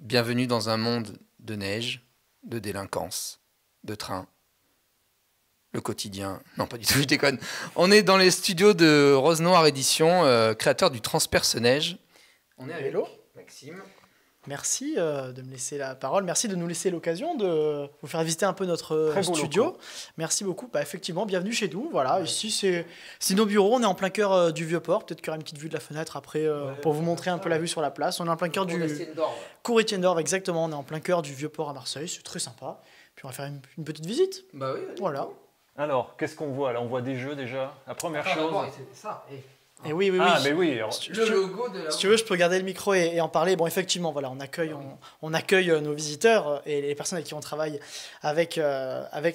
Bienvenue dans un monde de neige, de délinquance, de train. Le quotidien. Non, pas du tout, je déconne. On est dans les studios de Rose Noire Édition, créateur du Transperce-Neige. On est avec Maxime. Merci de me laisser la parole. Merci de nous laisser l'occasion de vous faire visiter un peu notre studio. Merci beaucoup. Bah, effectivement, bienvenue chez nous. Voilà, ici, c'est nos bureaux. On est en plein cœur du Vieux-Port. Peut-être qu'il y aura une petite vue de la fenêtre après pour vous montrer un peu la vue sur la place. On est en plein cœur du cours Étienne d'Orve, exactement. On est en plein cœur du Vieux-Port à Marseille. C'est très sympa. Puis on va faire une petite visite. Bah oui. Voilà. Alors, qu'est-ce qu'on voit là? On voit des jeux déjà. La première chose. C'est ça. Et oui. Ah, mais oui. Alors, Si tu veux, je peux garder le micro et en parler. Bon, effectivement, voilà, on accueille nos visiteurs et les personnes avec qui on travaille avec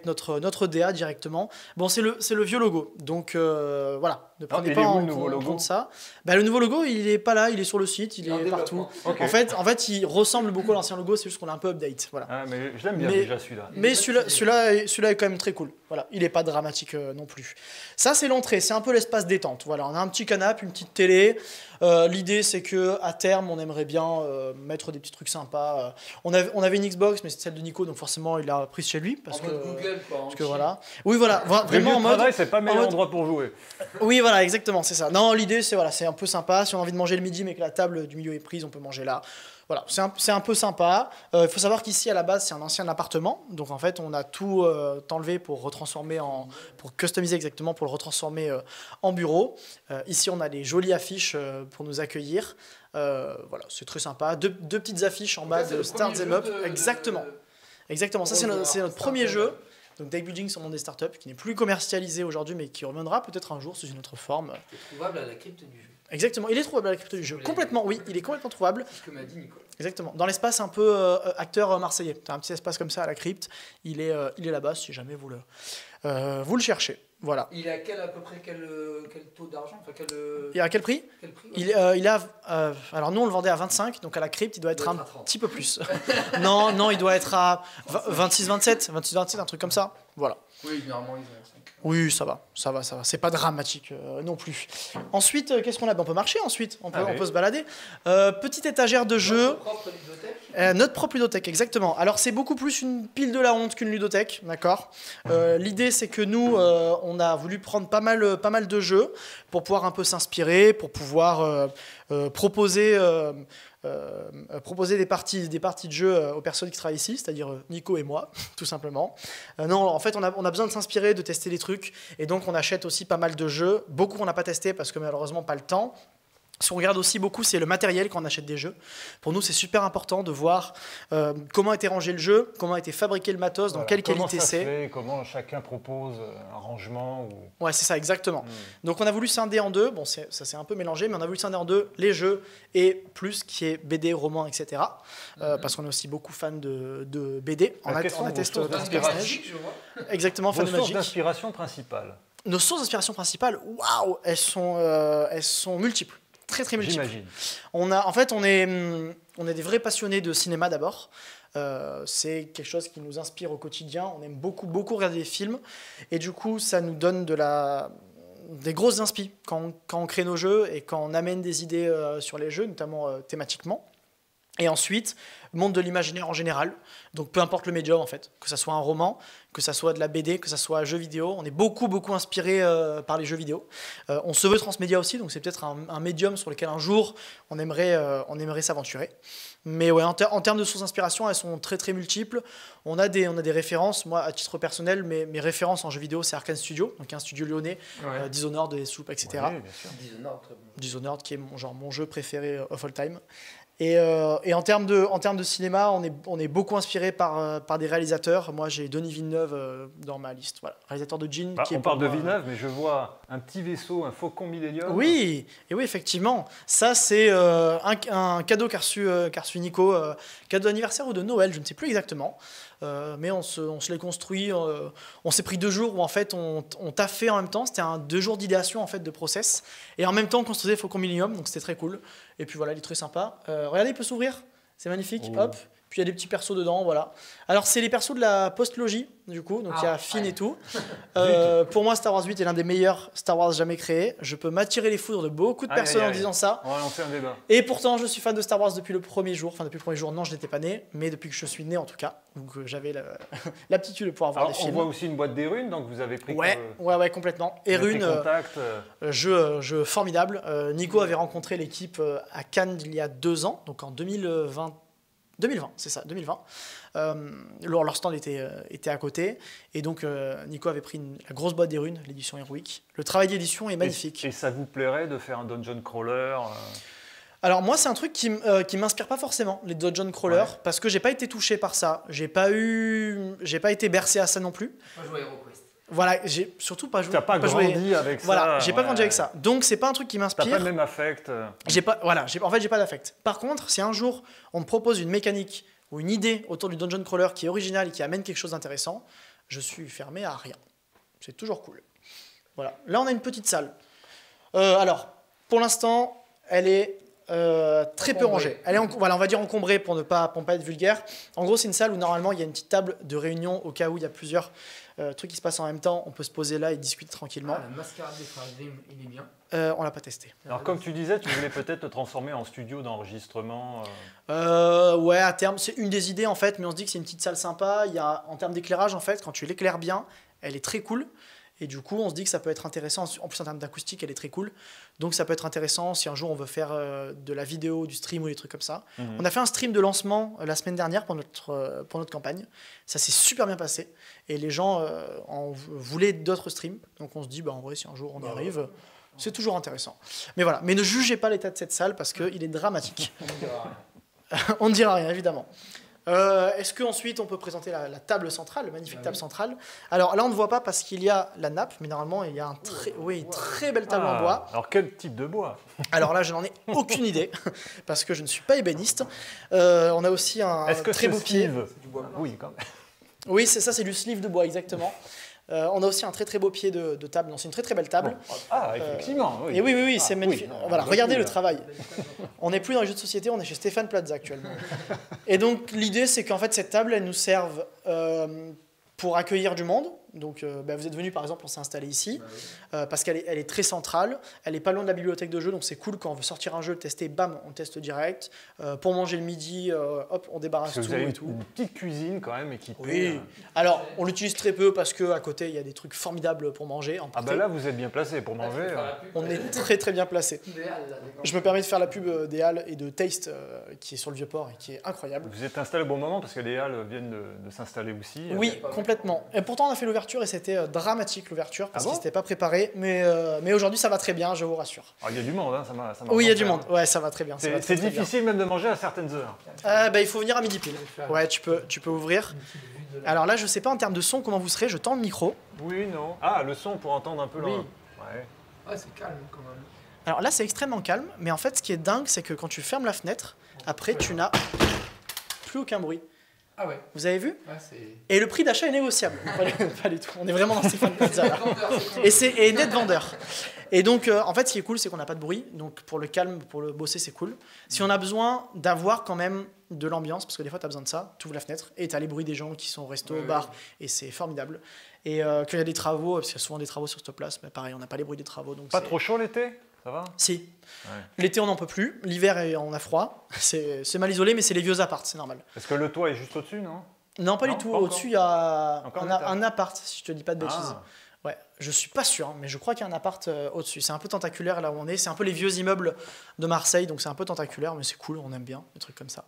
notre DA directement. Bon, c'est le vieux logo. Donc, voilà, ne prenez pas en compte ça. Bah, le nouveau logo, il est pas là, il est sur le site, il est partout. Okay. En fait, il ressemble beaucoup à l'ancien logo, c'est juste qu'on a un peu update. Voilà. Ah, mais je l'aime bien déjà celui-là. Mais celui-là est quand même très cool. Voilà, il est pas dramatique non plus. Ça, c'est l'entrée, c'est un peu l'espace détente. Voilà, on a un petit canapé, une petite télé. L'idée, c'est que à terme, on aimerait bien mettre des petits trucs sympas. On avait une Xbox, mais c'est celle de Nico, donc forcément, il l'a prise chez lui parce que Google, quoi. parce que voilà. Oui, voilà, vraiment en mode. C'est pas le meilleur endroit pour jouer. Oui, voilà, exactement, c'est ça. Non, l'idée, c'est un peu sympa. Si on a envie de manger le midi, mais que la table du milieu est prise, on peut manger là. Voilà, c'est un peu sympa. Il faut savoir qu'ici, à la base, c'est un ancien appartement. Donc, en fait, on a tout enlevé pour pour customiser exactement, pour le retransformer en bureau. Ici, on a des jolies affiches pour nous accueillir. Voilà, c'est très sympa. Deux petites affiches en bas de Start Them Up. Exactement. Ça, c'est notre premier jeu. Donc, Deck Building sur le monde des startups, qui n'est plus commercialisé aujourd'hui, mais qui reviendra peut-être un jour sous une autre forme. C'est trouvable à la crypte du jeu. Exactement, il est trouvable à la crypte du jeu. Complètement, oui, il est complètement trouvable. C'est ce que m'a dit Nicolas. Exactement. Dans l'espace un peu acteur marseillais. Tu as un petit espace comme ça à la crypte. Il est là-bas si jamais vous le cherchez. Voilà. Il est à peu près quel taux d'argent, Et à quel prix? Il est alors nous on le vendait à 25, donc à la crypte il doit être un petit peu plus. non, il doit être à 26, 27, un truc comme ça. Voilà. Oui, normalement ils ont 5. Oui, ça va. C'est pas dramatique non plus. Ensuite, qu'est-ce qu'on a? On peut marcher ensuite, on peut se balader. Petite étagère de jeux. Notre propre ludothèque, exactement. Alors c'est beaucoup plus une pile de la honte qu'une ludothèque, d'accord. L'idée c'est que nous, on a voulu prendre pas mal de jeux pour pouvoir un peu s'inspirer, pour pouvoir proposer des parties de jeu aux personnes qui travaillent ici, c'est-à-dire Nico et moi, tout simplement. Non, en fait, on a besoin de s'inspirer, de tester des trucs, et donc on achète aussi pas mal de jeux. Beaucoup on n'a pas testé parce que malheureusement pas le temps. Ce qu'on regarde aussi beaucoup, c'est le matériel quand on achète des jeux. Pour nous, c'est super important de voir comment a été rangé le jeu, comment a été fabriqué le matos, dans quelle qualité c'est. Comment chacun propose un rangement. Ouais, c'est ça, exactement. Donc on a voulu scinder en deux. Bon, ça s'est un peu mélangé, mais on a voulu scinder en deux les jeux et plus qui est BD, roman, etc. Parce qu'on est aussi beaucoup fan de BD. On a testé d'inspiration. Exactement, fan de Vos sources Magic. d'inspiration principales. Nos sources d'inspiration principales, waouh, elles sont multiples. Très très multiples. J'imagine. On est des vrais passionnés de cinéma d'abord. C'est quelque chose qui nous inspire au quotidien. On aime beaucoup regarder des films et du coup ça nous donne des grosses inspi quand on crée nos jeux et quand on amène des idées sur les jeux, notamment thématiquement. Et ensuite, monde de l'imaginaire en général. Donc peu importe le médium en fait, que ça soit un roman, que ça soit de la BD, que ça soit un jeu vidéo. On est beaucoup inspiré par les jeux vidéo. On se veut transmédia aussi, donc c'est peut-être un médium sur lequel un jour on aimerait s'aventurer. Mais ouais, en termes de sources d'inspiration, elles sont très très multiples. On a des références. Moi, à titre personnel, mes références en jeu vidéo, c'est Arkane Studio, donc un studio lyonnais, Dishonored, Deathloop, etc. Oui, bien sûr. Dishonored, très bon. Dishonored, qui est mon jeu préféré of all time. Et en termes de cinéma, on est beaucoup inspiré par des réalisateurs. Moi, j'ai Denis Villeneuve dans ma liste. Voilà, réalisateur de Dune. On parle de Villeneuve, mais je vois un petit vaisseau, un Faucon Millennium. Oui, effectivement. Ça, c'est un cadeau qu'a reçu Nico, cadeau d'anniversaire ou de Noël, je ne sais plus exactement. Mais on se l'est construit. On s'est pris 2 jours où en fait on taffait en même temps. C'était 2 jours d'idéation en fait de process. Et en même temps on construisait Faucon Millennium, donc c'était très cool. Et puis voilà, il est très sympa. Regardez, il peut s'ouvrir. C'est magnifique. Oh. Hop, Puis il y a des petits persos dedans, voilà. Alors c'est les persos de la post-logie, du coup, donc il y a Finn et tout. Pour moi, Star Wars 8 est l'un des meilleurs Star Wars jamais créés. Je peux m'attirer les foudres de beaucoup de personnes en disant ça. On va lancer un débat. Et pourtant, je suis fan de Star Wars depuis le premier jour. Enfin, depuis le premier jour, non, je n'étais pas né, mais depuis que je suis né en tout cas. Donc j'avais l'aptitude de pouvoir voir des films. On voit aussi une boîte des runes, donc vous avez pris Ouais, complètement. Et Rune, jeu formidable. Nico avait rencontré l'équipe à Cannes il y a 2 ans, donc en 2020, c'est ça, 2020. Leur stand était à côté. Et donc, Nico avait pris la grosse boîte des runes, l'édition héroïque. Le travail d'édition est magnifique. Et ça vous plairait de faire un dungeon crawler Alors moi, c'est un truc qui m'inspire pas forcément, les dungeon crawlers, parce que j'ai pas été touché par ça. J'ai pas été bercé à ça non plus. Moi, je vois HeroQuest. Voilà, j'ai surtout pas joué. T'as pas grandi avec ça. Voilà, j'ai pas grandi avec ça. Donc c'est pas un truc qui m'inspire. T'as pas le même affect. J'ai pas d'affect. Par contre, si un jour on me propose une mécanique ou une idée autour du dungeon crawler qui est originale et qui amène quelque chose d'intéressant, je suis fermé à rien. C'est toujours cool. Voilà. Là, on a une petite salle. Alors, pour l'instant, elle est très peu rangée. Elle est on va dire encombrée pour ne pas être vulgaire. En gros, c'est une salle où normalement il y a une petite table de réunion au cas où il y a plusieurs trucs qui se passent en même temps. On peut se poser là et discuter tranquillement. La mascarade des frères Grimm, il est bien. On l'a pas testé. Alors comme tu disais, tu voulais peut-être te transformer en studio d'enregistrement. Ouais, à terme, c'est une des idées en fait, mais on se dit que c'est une petite salle sympa. Il y a, en termes d'éclairage en fait, quand tu l'éclaires bien, elle est très cool. Et du coup, on se dit que ça peut être intéressant. En plus, en termes d'acoustique, elle est très cool. Donc, ça peut être intéressant si un jour on veut faire de la vidéo, du stream ou des trucs comme ça. On a fait un stream de lancement la semaine dernière pour notre campagne. Ça s'est super bien passé. Et les gens en voulaient d'autres streams. Donc, on se dit, en vrai, si un jour on y arrive, c'est toujours intéressant. Mais voilà. Mais ne jugez pas l'état de cette salle parce qu'il est dramatique. On ne dira rien, évidemment. Est-ce qu'ensuite on peut présenter la table centrale, la magnifique table centrale? Alors là on ne voit pas parce qu'il y a la nappe, mais normalement il y a une très belle table en bois. Alors quel type de bois? Alors là je n'en ai aucune idée parce que je ne suis pas ébéniste. On a aussi un très beau pied. C'est du bois blanc. Oui, quand même. Oui, c'est du sleeve de bois exactement. On a aussi un très beau pied de table, c'est une très belle table. Ah, effectivement. Oui. Et oui, c'est magnifique. Oui, voilà, regardez le travail. On n'est plus dans les jeux de société, on est chez Stéphane Plaza actuellement. Et donc l'idée, c'est qu'en fait cette table, elle nous serve pour accueillir du monde. Donc vous êtes venus par exemple, on s'est installé ici parce qu'elle est très centrale. Elle est pas loin de la bibliothèque de jeux, donc c'est cool quand on veut sortir un jeu, le tester, bam, on teste direct. Pour manger le midi, hop, on débarrasse tout vous avez et tout. Une petite cuisine quand même équipée. Oui. Alors on l'utilise très peu parce qu'à côté il y a des trucs formidables pour manger. Ah bah là vous êtes bien placé pour manger. On est très très bien placé. Je me permets de faire la pub des Halles et de Taste qui est sur le Vieux-Port et qui est incroyable. Vous êtes installé au bon moment parce que les Halles viennent de s'installer aussi. Oui, complètement. Et pourtant on a fait l'ouverture et c'était dramatique l'ouverture parce qu'ils n'étaient pas préparés. Mais aujourd'hui ça va très bien, je vous rassure. Il y a du monde, hein, ça m'a. Oui, il y a du monde. Ouais, ça va très bien. C'est difficile même de manger à certaines heures. Il faut venir à midi pile. Ouais, tu peux ouvrir. Alors là, je sais pas en termes de son comment vous serez. Je tends le micro. Oui, non. Ah, le son pour entendre un peu Oui. Ouais. Ouais, c'est calme quand même. Alors là, c'est extrêmement calme. Mais en fait, ce qui est dingue, c'est que quand tu fermes la fenêtre, après, tu n'as plus aucun bruit. Ah ouais. Vous avez vu? Ouais, Et le prix d'achat est négociable. Pas du tout. On est vraiment dans Stéphane Plaza là. Et net vendeur. Et donc, en fait, ce qui est cool, c'est qu'on n'a pas de bruit. Donc, pour le calme, pour le bosser, c'est cool. Si on a besoin d'avoir quand même de l'ambiance, parce que des fois, tu as besoin de ça, tu ouvres la fenêtre et tu as les bruits des gens qui sont au resto, au bar, et c'est formidable. Et quand il y a des travaux, parce qu'il y a souvent des travaux sur cette place, mais pareil, on n'a pas les bruits des travaux. Donc pas trop chaud l'été? Ça va? Si. Ouais. L'été, on n'en peut plus. L'hiver, on a froid. C'est mal isolé, mais c'est les vieux apparts, c'est normal. Est-ce que le toit est juste au-dessus, non? Non, pas du tout. Au-dessus, il y a un appart, si je te dis pas de bêtises. Ouais, je suis pas sûr, hein, mais je crois qu'il y a un appart au-dessus. C'est un peu tentaculaire là où on est. C'est un peu les vieux immeubles de Marseille, donc c'est un peu tentaculaire, mais c'est cool, on aime bien des trucs comme ça.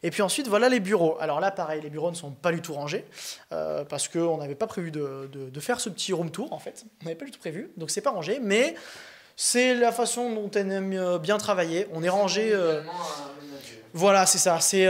Et puis ensuite, voilà les bureaux. Alors là, pareil, les bureaux ne sont pas du tout rangés parce qu'on n'avait pas prévu de faire ce petit room tour en fait. On n'avait pas du tout prévu, donc c'est pas rangé, mais c'est la façon dont on aime bien travailler. On est rangé. Voilà, c'est ça. C'est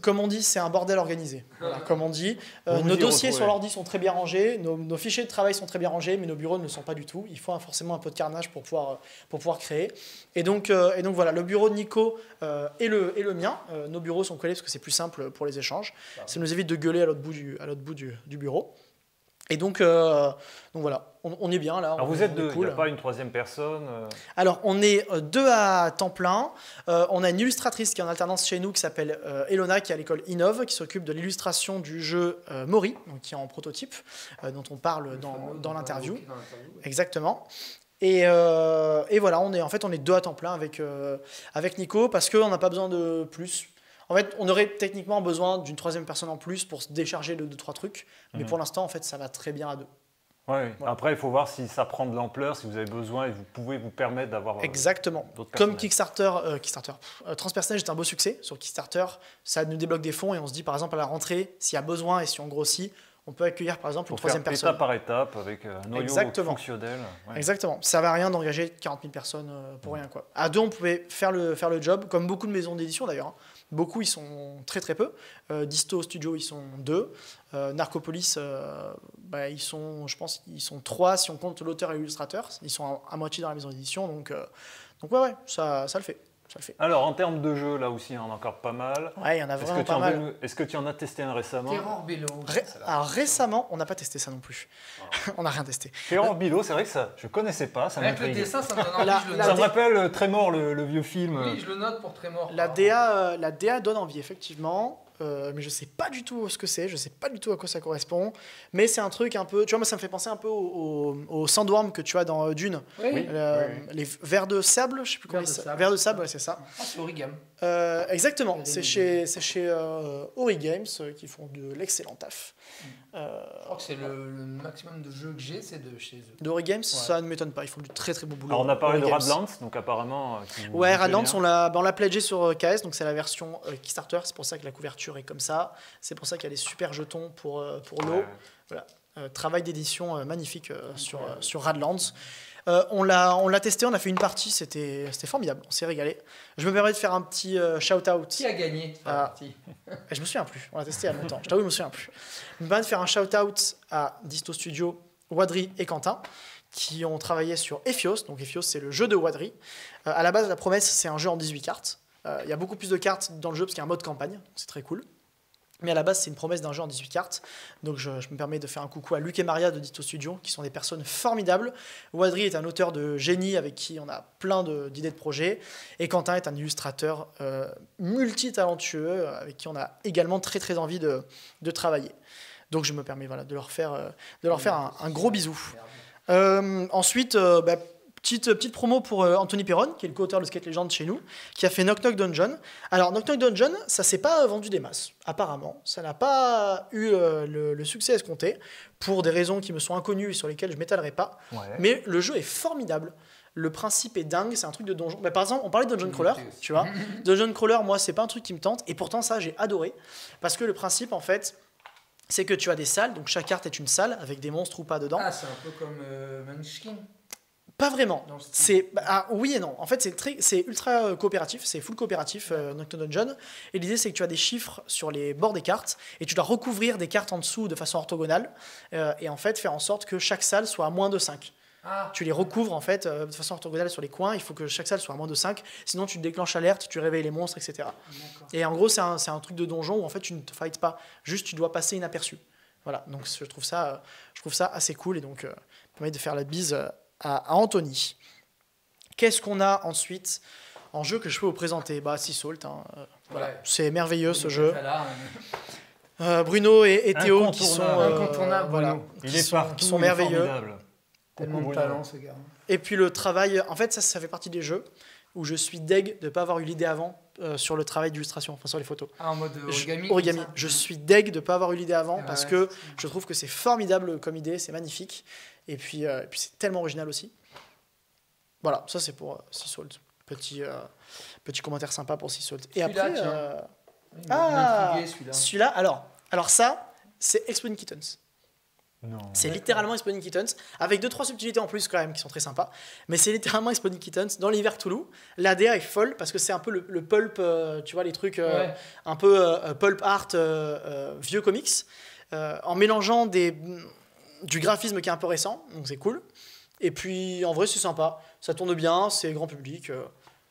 comme on dit, c'est un bordel organisé. Voilà, comme on dit. Nos dossiers sur l'ordi sont très bien rangés, nos fichiers de travail sont très bien rangés, mais nos bureaux ne le sont pas du tout. Il faut forcément un peu de carnage pour pouvoir créer. Et donc voilà, le bureau de Nico et le mien, nos bureaux sont collés parce que c'est plus simple pour les échanges. Ça nous évite de gueuler à l'autre bout du bureau. Et donc voilà, on est bien là. Alors vous est êtes deux, il cool. n'y a pas une troisième personne Alors on est deux à temps plein. On a une illustratrice qui est en alternance chez nous qui s'appelle Elona, qui est à l'école Innov, qui s'occupe de l'illustration du jeu Mori, donc qui est en prototype, dont on parle dans l'interview. Exactement. Et voilà, on est deux à temps plein avec Nico parce qu'on n'a pas besoin de plus. En fait, on aurait techniquement besoin d'une troisième personne en plus pour se décharger de 2-3 trucs, mais pour l'instant, en fait, ça va très bien à deux. Ouais. Voilà. Après, il faut voir si ça prend de l'ampleur, si vous avez besoin et vous pouvez vous permettre d'avoir Exactement. d'autres Comme personnages. Transpersonnage est un beau succès sur Kickstarter, ça nous débloque des fonds et on se dit par exemple à la rentrée, s'il y a besoin et si on grossit, on peut accueillir par exemple une troisième personne. Étape par étape avec un noyau Exactement. fonctionnel. Ouais. Exactement. Ça ne va rien d'engager 40 000 personnes pour rien, quoi. À deux, on pouvait faire le job, comme beaucoup de maisons d'édition d'ailleurs. Hein. Beaucoup, ils sont très très peu. Disto Studio, ils sont 2. Narcopolis, ils sont, je pense, ils sont 3 si on compte l'auteur et l'illustrateur. Ils sont à moitié dans la maison d'édition, donc ouais, ça le fait. Alors, en termes de jeux, là aussi, il y en a encore pas mal. Ouais, il y en a vraiment pas mal. Est-ce que tu en as testé un récemment? Terror Bello. Alors récemment, on n'a pas testé ça non plus. On n'a rien testé. Terror Bilo, c'est vrai que ça, je connaissais pas, ça Avec le m'intrigue. dessin, ça me donne envie. Je le Ça note. me rappelle Trémor, le vieux film. Oui, je le note pour Trémor. La DA donne envie, effectivement. Mais je sais pas du tout ce que c'est, je sais pas du tout à quoi ça correspond. Mais c'est un truc un peu. Tu vois, moi, ça me fait penser un peu au sandworm que tu as dans Dune. Oui. Les vers de sable, je sais plus comment vers de sable, ouais, c'est ça. Ah, c'est Origami. Exactement, c'est chez Ori Games qui font de l'excellent taf. Je crois que c'est le maximum de jeux que j'ai, c'est de chez eux. De Ori Games, ça ne m'étonne pas, ils font du très très beau boulot. Alors, on a parlé de Ori Games. Radlands, donc apparemment. Ouais, Radlands, on l'a pledgé sur KS, donc c'est la version Kickstarter, c'est pour ça que la couverture est comme ça. C'est pour ça qu'il y a des super jetons pour l'eau. Ouais. Voilà. Travail d'édition magnifique sur Radlands. On l'a testé, on a fait une partie, c'était formidable, on s'est régalé. Je me permets de faire un petit shout-out. Qui a gagné cette partie? Je me souviens plus, on l'a testé il y a longtemps, je t'avoue, je me souviens plus. Je me permets de faire un shout-out à Disto Studio, Wadri et Quentin, qui ont travaillé sur Ephios. Donc Ephios, c'est le jeu de Wadri. À la base, la promesse, c'est un jeu en 18 cartes. Il y a beaucoup plus de cartes dans le jeu parce qu'il y a un mode campagne, c'est très cool. Mais à la base, c'est une promesse d'un jeu en 18 cartes. Donc je me permets de faire un coucou à Luc et Maria de Disto Studio, qui sont des personnes formidables. Wadri est un auteur de génie avec qui on a plein d'idées de projets. Et Quentin est un illustrateur multitalentueux avec qui on a également très très envie de travailler. Donc je me permets de leur faire un gros bisou. Ensuite, petite promo pour Anthony Perron, qui est le co-auteur de Skate Legend chez nous, qui a fait Knock Knock Dungeon. Alors, Knock Knock Dungeon, ça s'est pas vendu des masses, apparemment. Ça n'a pas eu le succès escompté, pour des raisons qui me sont inconnues et sur lesquelles je ne m'étalerai pas. Ouais. Mais le jeu est formidable. Le principe est dingue, c'est un truc de donjon. Par exemple, on parlait de Dungeon Crawler, tu vois. Dungeon Crawler, moi, c'est pas un truc qui me tente, et pourtant, ça, j'ai adoré. Parce que le principe, en fait, c'est que tu as des salles, donc chaque carte est une salle, avec des monstres ou pas dedans. Ah, c'est un peu comme Munchkin. Pas vraiment. Dans le style. Oui et non. En fait, c'est ultra coopératif, c'est full coopératif, Knock Knock Dungeon. Et l'idée, c'est que tu as des chiffres sur les bords des cartes et tu dois recouvrir des cartes en dessous de façon orthogonale et en fait faire en sorte que chaque salle soit à moins de 5. Ah. Tu les recouvres en fait de façon orthogonale sur les coins. Il faut que chaque salle soit à moins de 5. Sinon, tu déclenches alerte, tu réveilles les monstres, etc. D'accord. Et en gros, c'est un truc de donjon où en fait, tu ne te fights pas. Juste, tu dois passer inaperçu. Voilà. Donc, je trouve ça assez cool et donc, ça permet de faire la bise à Anthony. Qu'est-ce qu'on a ensuite en jeu que je peux vous présenter? Sea Salt, voilà. Ouais. C'est merveilleux ce jeu. Là, Bruno et Théo qui sont incontournables, voilà, Bruno. Il qui est sont, partout, qui sont il est merveilleux. formidable. tellement de Bruno. talent, ce gars. Et puis le travail, en fait ça fait partie des jeux où je suis deg de ne pas avoir eu l'idée avant sur le travail d'illustration, enfin sur les photos. Ah, en mode origami. Origami. comme ça. Je suis deg de ne pas avoir eu l'idée avant parce Ouais, que je trouve que c'est formidable comme idée, c'est magnifique. Et puis c'est tellement original aussi. Voilà, ça c'est pour Sea Salt. Petit commentaire sympa pour Sea Salt. Et Celui-là, après, tiens. Il m'a intrigué, celui-là. celui-là, alors ça, c'est Exploding Kittens. Non. C'est littéralement Exploding Kittens, avec 2-3 subtilités en plus quand même qui sont très sympas. Mais c'est littéralement Exploding Kittens dans l'univers Cthulhu. La DA est folle parce que c'est un peu le pulp, tu vois, les trucs Ouais. un peu pulp art, vieux comics, en mélangeant du graphisme qui est un peu récent, donc c'est cool. Et puis en vrai, c'est sympa. Ça tourne bien, c'est grand public,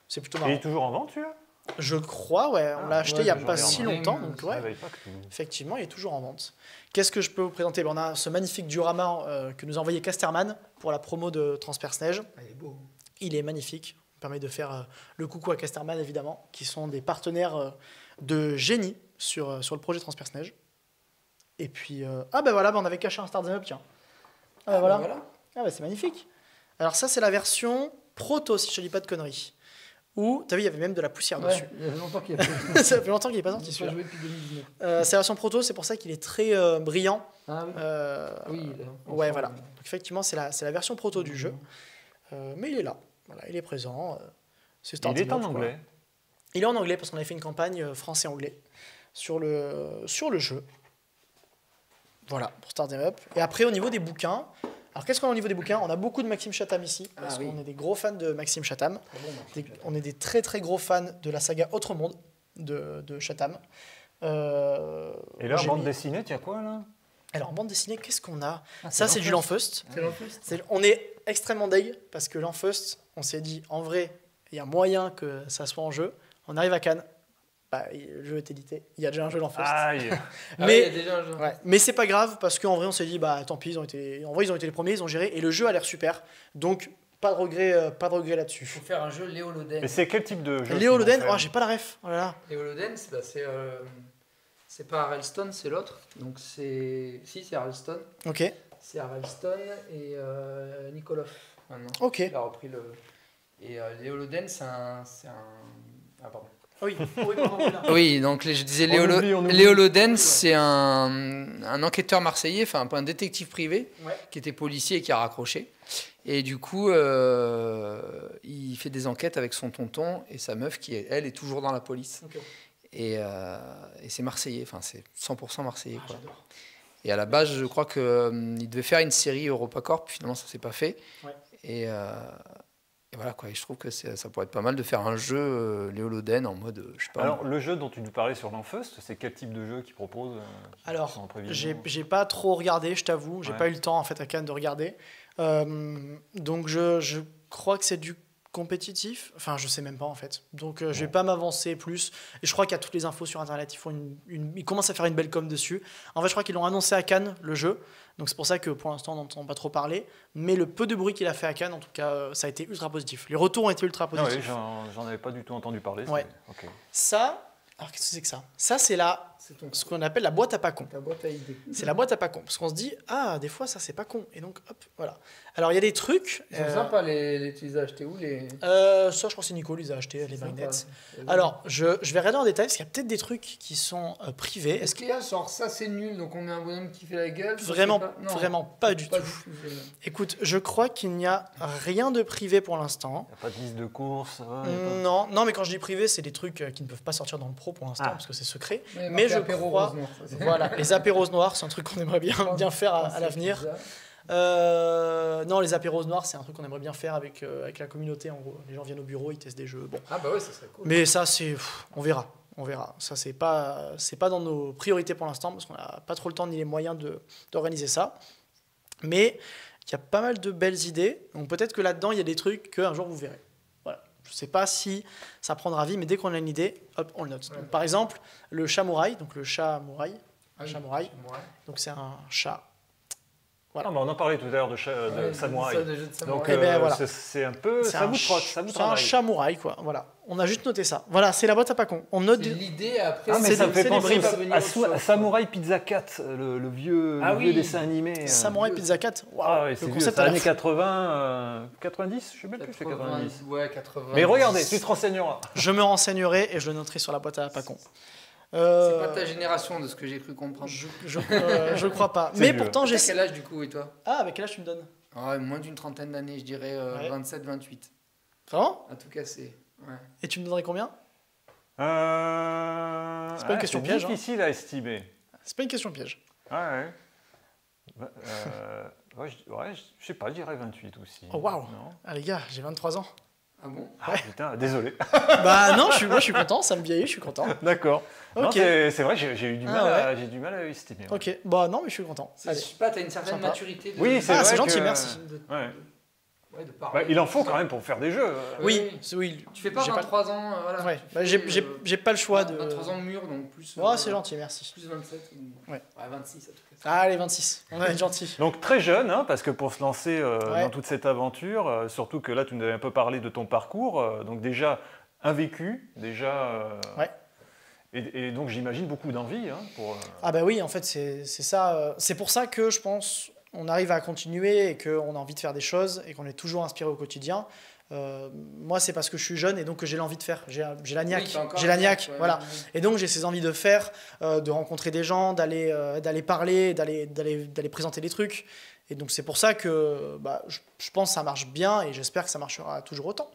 c'est plutôt Il marrant. est toujours en vente, celui-là? Je crois, ouais. On l'a acheté il n'y a je pas regarde. si longtemps, donc Je ouais. savais pas que tout. Effectivement, il est toujours en vente. Qu'est-ce que je peux vous présenter? On a ce magnifique diorama que nous a envoyé Casterman pour la promo de Transperce-Neige. Ah, il est beau. Il est magnifique. Ça permet de faire le coucou à Casterman, évidemment, qui sont des partenaires de génie sur le projet Transperce-Neige. Et puis, voilà, on avait caché un Stardom Up, tiens. Voilà. Ah bah c'est magnifique. Alors ça, c'est la version proto, si je ne dis pas de conneries. Où, t'as vu, il y avait même de la poussière dessus. Il y a longtemps qu'il y a Ça fait longtemps qu'il n'est pas sorti pas celui-là. joué depuis 2019. C'est la version proto, c'est pour ça qu'il est très brillant. Ah oui. Oui. Ouais, voilà. Donc effectivement, c'est la version proto du jeu. Mais il est là. Voilà, il est présent. C'est Il est en Up, quoi. anglais. Il est en anglais parce qu'on avait fait une campagne français-anglais sur le jeu. Voilà, pour Stardom Up. Et après, au niveau des bouquins, alors qu'est-ce qu'on a au niveau des bouquins? On a beaucoup de Maxime Chatham ici, parce qu'on est des gros fans de Maxime Chatham. On est des très très gros fans de la saga Autre Monde de Chatham. Et là, en bande dessinée, tu as quoi là? Alors, en bande dessinée, qu'est-ce qu'on a? Ah, Ça, c'est du Lanfeust. On est extrêmement deg, parce que Lanfeust, on s'est dit, en vrai, il y a moyen que ça soit en jeu. On arrive à Cannes. Le jeu est édité. Il y a déjà un jeu Lanfeust. Aïe. Mais, il y a déjà un jeu. ouais, mais c'est pas grave parce qu'en vrai on s'est dit tant pis, ils ont été les premiers, ils ont géré et le jeu a l'air super. Donc pas de regret là-dessus. Il faut faire un jeu Léo Loden. Mais c'est quel type de jeu? Léo Loden, j'ai pas la ref. Oh là là. Léo Loden, c'est pas Harrelstone, c'est l'autre. Donc c'est Harrelstone. OK. C'est Harrelstone et Nikolov maintenant. OK. Il a repris le. Et Léo Loden, c'est un. Ah pardon. Oui, pardon, voilà. Oui, donc je disais On oublie. Léo Loden, c'est un enquêteur marseillais, enfin un détective privé, Ouais. qui était policier et qui a raccroché. Et du coup, il fait des enquêtes avec son tonton et sa meuf qui, elle, est toujours dans la police. Ok. Et c'est marseillais, enfin c'est 100% marseillais, quoi. J'adore. Et à la base, je crois qu'il devait faire une série EuropaCorp, finalement ça s'est pas fait. Ouais. Et voilà quoi, et je trouve que ça pourrait être pas mal de faire un jeu Léo Loden en mode, je sais pas. Alors, le jeu dont tu nous parlais sur Lanfeust, c'est quel type de jeu qu'il propose Alors, en prévision? j'ai pas trop regardé, je t'avoue. J'ai Ouais. pas eu le temps en fait à Cannes de regarder. Donc je crois que c'est du compétitif. Enfin, je sais même pas en fait. Donc je vais pas m'avancer plus. Et je crois qu'il y a toutes les infos sur internet. Ils commencent à faire une belle com dessus. En fait, je crois qu'ils l'ont annoncé à Cannes le jeu. Donc c'est pour ça que pour l'instant on n'entend pas trop parler. Mais le peu de bruit qu'il a fait à Cannes, en tout cas, ça a été ultra positif. Les retours ont été ultra Ah oui, positifs. j'en avais pas du tout entendu parler. Ouais. Ok. Ça, alors qu'est-ce que c'est que ça? Ça c'est ce qu'on appelle la boîte à pas con. Ta boîte à idées. C'est la boîte à pas con. Parce qu'on se dit, des fois, ça, c'est pas con. Et donc, hop, voilà. Alors, il y a des trucs. Ils sont sympas, tu les as achetés où les... Ça, je crois que c'est Nico, les a achetés, les Sympa. bagnettes. Alors, je vais regarder en détail, parce qu'il y a peut-être des trucs qui sont privés. Est-ce qu'il y a genre ça c'est nul, donc on met un bonhomme qui fait la gueule? Vraiment, Non, vraiment pas du tout. Écoute, je crois qu'il n'y a rien de privé pour l'instant. Il n'y a pas de liste de courses. Non, mais quand je dis privé, c'est des trucs qui ne peuvent pas sortir dans le pro pour l'instant, Ah. parce que c'est secret. Mais Mais je apéro crois- rose noir, ça, c'est- Voilà, les apéros noirs, c'est un truc qu'on aimerait bien faire à l'avenir. Non, les apéros noirs, c'est un truc qu'on aimerait bien faire avec la communauté. En gros, les gens viennent au bureau, ils testent des jeux. Bon, Ah bah ouais, ça serait cool. mais ça, on verra. Ça, c'est pas dans nos priorités pour l'instant parce qu'on n'a pas trop le temps ni les moyens d'organiser ça. Mais il y a pas mal de belles idées. Donc peut-être que là-dedans, il y a des trucs qu'un jour vous verrez. Voilà. Je sais pas si ça prendra vie, mais dès qu'on a une idée, hop, on le note. Ouais. Donc, par exemple, le chat mouraille, donc le chat mouraille. Ah oui, Samouraï. samouraï. Donc c'est un chat. Voilà. Ah, bah, on en parlait tout à l'heure de Ouais, samouraï. ça, de jeu de samouraï. Donc Eh ben, voilà. c'est un peu, C'est ça un vous trotte, ch- ça vous c'est un travaille. chat mouraille, quoi. Voilà. On a juste noté ça. Voilà, c'est la boîte à pas con. On note. C'est l'idée après. Ah, mais c'est ça des- me fait c'est des penser briefs à venir à autre chose, quoi. Samurai Pizza Cat, le vieux, Ah le vieux oui. dessin animé. Samouraï Pizza Cat. Waouh. Ah ouais, Le c'est vieux, concept c'est a l'air années fou. 80, 90, je sais même plus, c'est 90. Ouais, 80. Mais regardez, tu te renseigneras. Je me renseignerai et je le noterai sur la boîte à pas con. C'est pas ta génération de ce que j'ai cru comprendre. Je crois pas. C'est Mais vieux. pourtant, T'as j'ai. quel âge du coup et toi? Ah, avec quel âge tu me donnes? Moins d'une trentaine d'années, je dirais Ouais. 27, 28. Vraiment? À tout casser. Ouais. Et tu me donnerais combien? C'est pas une question piège, hein. C'est difficile à estimer. C'est pas une question piège. Ah ouais. Je sais pas, je dirais 28 aussi. Oh, waouh. Non. Ah, les gars, j'ai 23 ans. Ah bon? Ah, putain, désolé. Bah non, moi je suis content, ça me vieillit, je suis content. D'accord. Non, Ok. c'est vrai, j'ai eu du mal, Ah j'ai du mal à estimer. ouais. Ok, bah non, mais je suis content. Je Allez. sais pas, t'as une certaine Sympa. maturité. Oui, c'est Ah, vrai c'est gentil, que- merci. Ouais. Ouais, de parler, Bah, il en faut tout quand ça. même pour faire des jeux. Oui, Oui. oui. Tu fais pas J'ai 23 ans, voilà. Ouais, Tu bah, fais, j'ai pas le choix de. 23 ans mûr, donc plus. Oh, c'est gentil, merci. Plus 27. Ouais. 26 en tout cas. Allez, 26. On va être gentil. Donc très jeune, hein, parce que pour se lancer Ouais. dans toute cette aventure, surtout que là tu nous avais un peu parlé de ton parcours, donc déjà un vécu, déjà. Ouais. Et donc j'imagine beaucoup d'envie hein, pour. Ah bah oui, en fait, c'est ça. C'est pour ça que je pense on arrive à continuer et qu'on a envie de faire des choses et qu'on est toujours inspiré au quotidien. Moi, c'est parce que je suis jeune et donc que j'ai l'envie de faire. J'ai la niaque. Oui, t'as encore J'ai la la niaque, ouais, voilà. ouais. Et donc, j'ai ces envies de faire, de rencontrer des gens, d'aller parler, d'aller présenter des trucs. Et donc, c'est pour ça que bah, je pense que ça marche bien et j'espère que ça marchera toujours autant.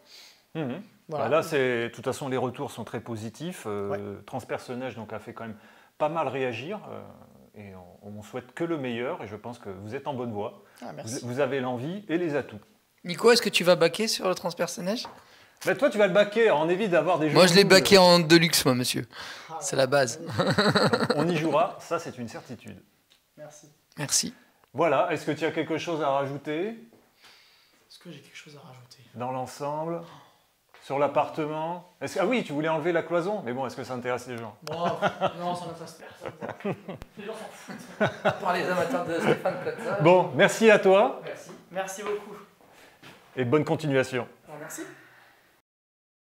Mhm. Voilà. Bah là, de toute façon, les retours sont très positifs. Ouais. Transpersonnage donc, a fait quand même pas mal réagir. Et on souhaite que le meilleur. Et je pense que vous êtes en bonne voie. Ah, merci. Vous avez l'envie et les atouts. Nico, est-ce que tu vas baquer sur le transpersonnage? Bah, toi, tu vas le baquer. On évite d'avoir des jeux. Moi, je l'ai nuls. baqué en deluxe, moi, monsieur. Ah, C'est la base. On y jouera. Ça, c'est une certitude. Merci. Merci. Voilà. Est-ce que tu as quelque chose à rajouter Est-ce que j'ai quelque chose à rajouter? dans l'ensemble? Sur l'appartement? Ah oui, tu voulais enlever la cloison, mais bon, est-ce que ça intéresse les gens? Bon, non, ça m'intéresse personne. Les gens s'en foutent. Par les amateurs de Stéphane Plaza. Bon, merci à toi Merci. Merci beaucoup. et bonne continuation. Alors, merci.